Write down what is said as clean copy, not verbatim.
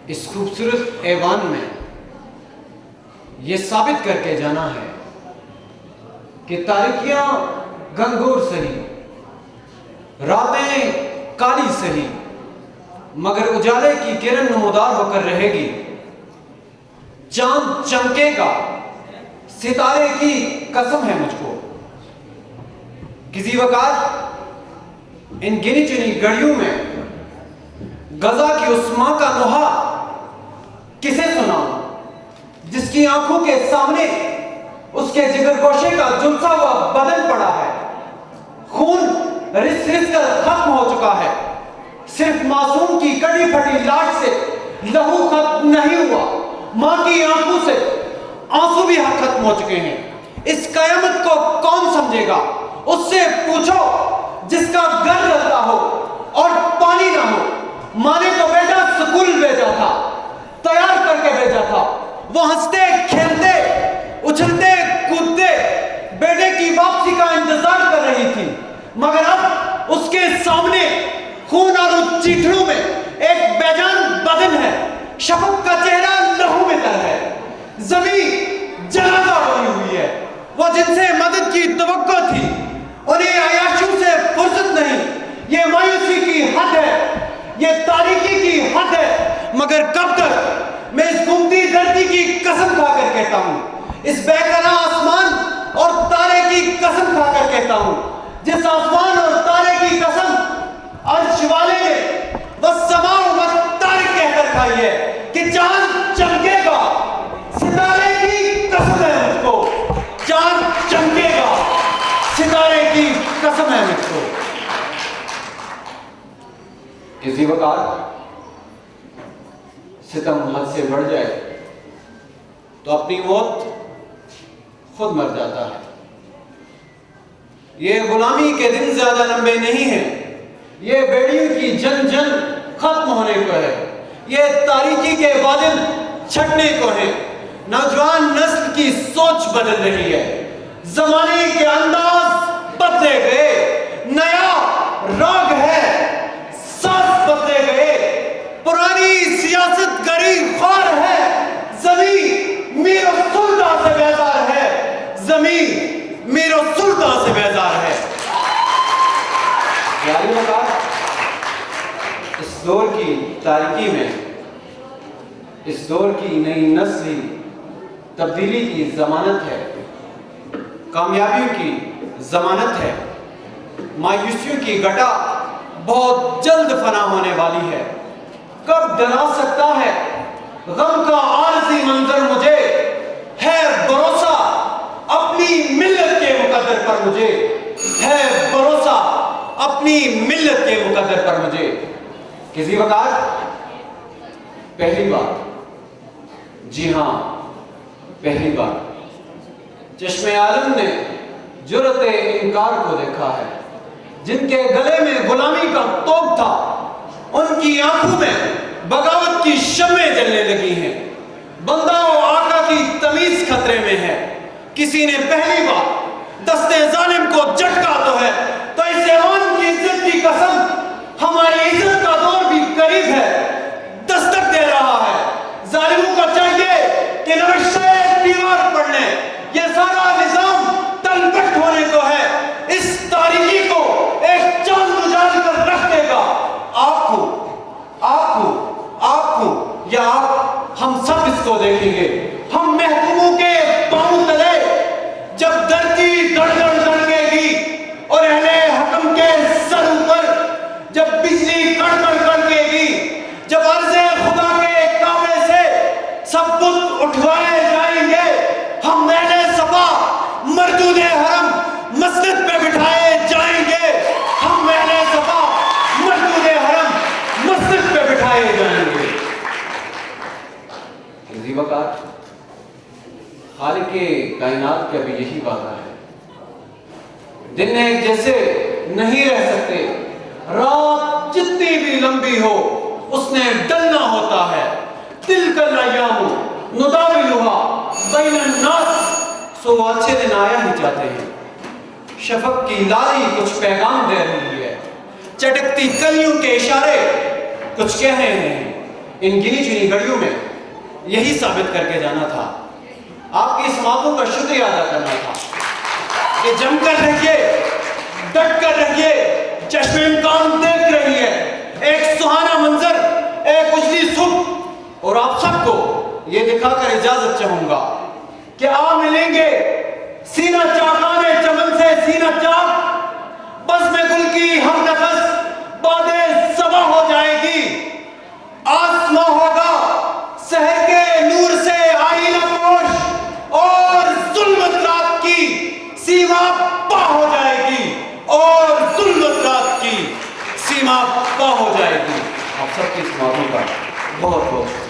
اس خوبصورت ایوان میں یہ ثابت کر کے جانا ہے کہ تاریکیاں گنگور سہی، راتیں کالی سہی، مگر اجالے کی کرن نمودار ہو کر رہے گی۔ چاند چمکے گا، ستارے کی قسم ہے مجھ کو۔ کسی وقت ان گنی چنی گھڑیوں میں غزہ کی اس ماں کا نوحہ کسے سناؤں جس کی آنکھوں کے سامنے اس کے جگر گوشے کا جلسا ہوا بدن پڑا ہے، خون رس رس کر ختم ہو چکا ہے، صرف معصوم کی کٹی پھٹی لاش سے لہو ختم نہیں ہوا، ماں کی آنکھوں سے آنسو بھی ختم ہو چکے ہیں۔ اس قیامت کو کون سمجھے گا؟ اس سے پوچھو جس کا گھر جلتا ہو اور پانی نہ ہو۔ ماں نے تو بیٹا سکول بھیجا تھا، تیار کر کے بھیجا تھا، وہ ہنستے کھیلتے اچھلتے کودتے بیٹے کی واپسی کا انتظار کر رہی تھی، مگر اب اس کے سامنے خون اور چیٹھڑوں میں ایک بے-جان بدن ہے، شفق کا چہرہ لہو میں تر ہے، زمین جنازہ بنی ہوئی ہے۔ وہ جن سے مدد کی توقع تھی انہیں عیاشیوں سے فرصت نہیں۔ یہ مایوسی کی حد ہے، یہ تاریکی کی حد ہے، مگر کب تک؟ میں اس گھومتی دھرتی کی قسم کھا کر کہتا ہوں، اس بے قرار آسمان اور تارے کی قسم کھا کر کہتا ہوں، جس آسمان اور تارے کی قسم عرش والے نے والسماء والطارق کہہ کر کھائی ہے کہ چاند چمکے گا، ستارے کی قسم ہے مجھ کو، چاند چمکے گا، ستارے کی قسم ہے مجھ کو۔ کسی وقت ستم حد سے بڑھ جائے تو اپنی موت خود مر جاتا ہے۔ یہ غلامی کے دن زیادہ لمبے نہیں ہیں، یہ بیڑیوں کی جن جن ختم ہونے کو ہے، یہ تاریکی کے بادل چھٹنے کو ہے۔ نوجوان نسل کی سوچ بدل رہی ہے، زمانے کے انداز بدلے گئے، نیا راگ ہے، ساز بدلے گئے، پرانی سیاست گری خوار ہے، زمین میر و سلطہ سے بیزار ہے، زمین میر و سلطہ سے بیزار ہے۔ یاری وقت اس دور کی تاریکی میں، اس دور کی نئی نسلی تبدیلی کی ضمانت ہے، کامیابیوں کی ضمانت ہے۔ مایوسیوں کی گٹا بہت جلد فنا ہونے والی ہے۔ کب ڈرا سکتا ہے غم کا عارضی منظر مجھے، ہے بھروسہ اپنی ملت کے مقدر پر مجھے، ہے بھروسہ اپنی ملت کے مقدر پر مجھے۔ کسی وقت پہلی بار، جی ہاں پہلی بار چشم عالم نے جرأت انکار کو دیکھا ہے۔ جن کے گلے میں غلامی کا توپ تھا ان کی آنکھوں میں بغاوت کی شمعیں جلنے لگی ہیں۔ بندہ و آقا کی تمیز خطرے میں ہے۔ کسی نے پہلی بار دستے ظالم کو جھٹکا تو ہے، تو اس ایوان کی عزت کی قسم ہماری عزت کا دور بھی قریب ہے، دستک دے رہا ہے۔ ظالموں کو چاہیے کہ نوشتہ دیوار پڑھ لیں، یہ سارا نظام تلپٹ ہونے کو ہے، اس تاریکی کو ایک چاند اجال کر رکھ دے گا۔ آپ کو یا آپ، ہم سب اس کو دیکھیں گے۔ ہم محکوموں کے پاؤں تلے جب دھرتی دڑ دڑ دھڑکے گی اور اہل حکم کے سر اوپر جب بجلی کڑکڑ کڑکے گی، جب عرض خدا کے کعبے سے سب بت اٹھوائے جائیں گے، ہم اہل صفا مردود حرم مسجد پہ بٹھائے جائیں گے، ہم اہل صفا مردود حرم مسجد پہ بٹھائے جائیں گے۔ کسی وقت خالق کائنات کا بھی یہی وعدہ ہے، دن ایک جیسے نہیں رہ سکتے، رات جتنی بھی لمبی ہو اس نے ڈلنا ہوتا ہے۔ تلک الایام نداولها بین الناس، سو اچھے دن آیا ہی چاہتے ہیں۔ شفق کی لالی کچھ پیغام دے رہی ہے، چٹکتی کلیوں کے اشارے کچھ کہہ رہے ہیں۔ ان گنی چنی گھڑیوں میں یہی ثابت کر کے جانا تھا، آپ کی سماعتوں کا شکریہ ادا کرنا تھا کہ جم کر رہیے، ڈٹ کر رہیے، چشم امکان دیکھ رہی ہے، ایک سہانا منظر، ایک اجلی صبح، اور آپ سب کو یہ دکھا کر اجازت چاہوں گا کہ آپ ملیں گے سینہ چاکانے چمن سے سینہ چاک، بزم گل کی ہم نفس بادیں صبا ہو جائے گی، آسماں ہوگا سحر کے نور سے آئینہ پوش، اور ظلمت رات کی سیما پا ہو جائے گی، اور ظلمت رات کی سیما پا ہو جائے گی۔ آپ سب کی سماعتوں کا بہت بہت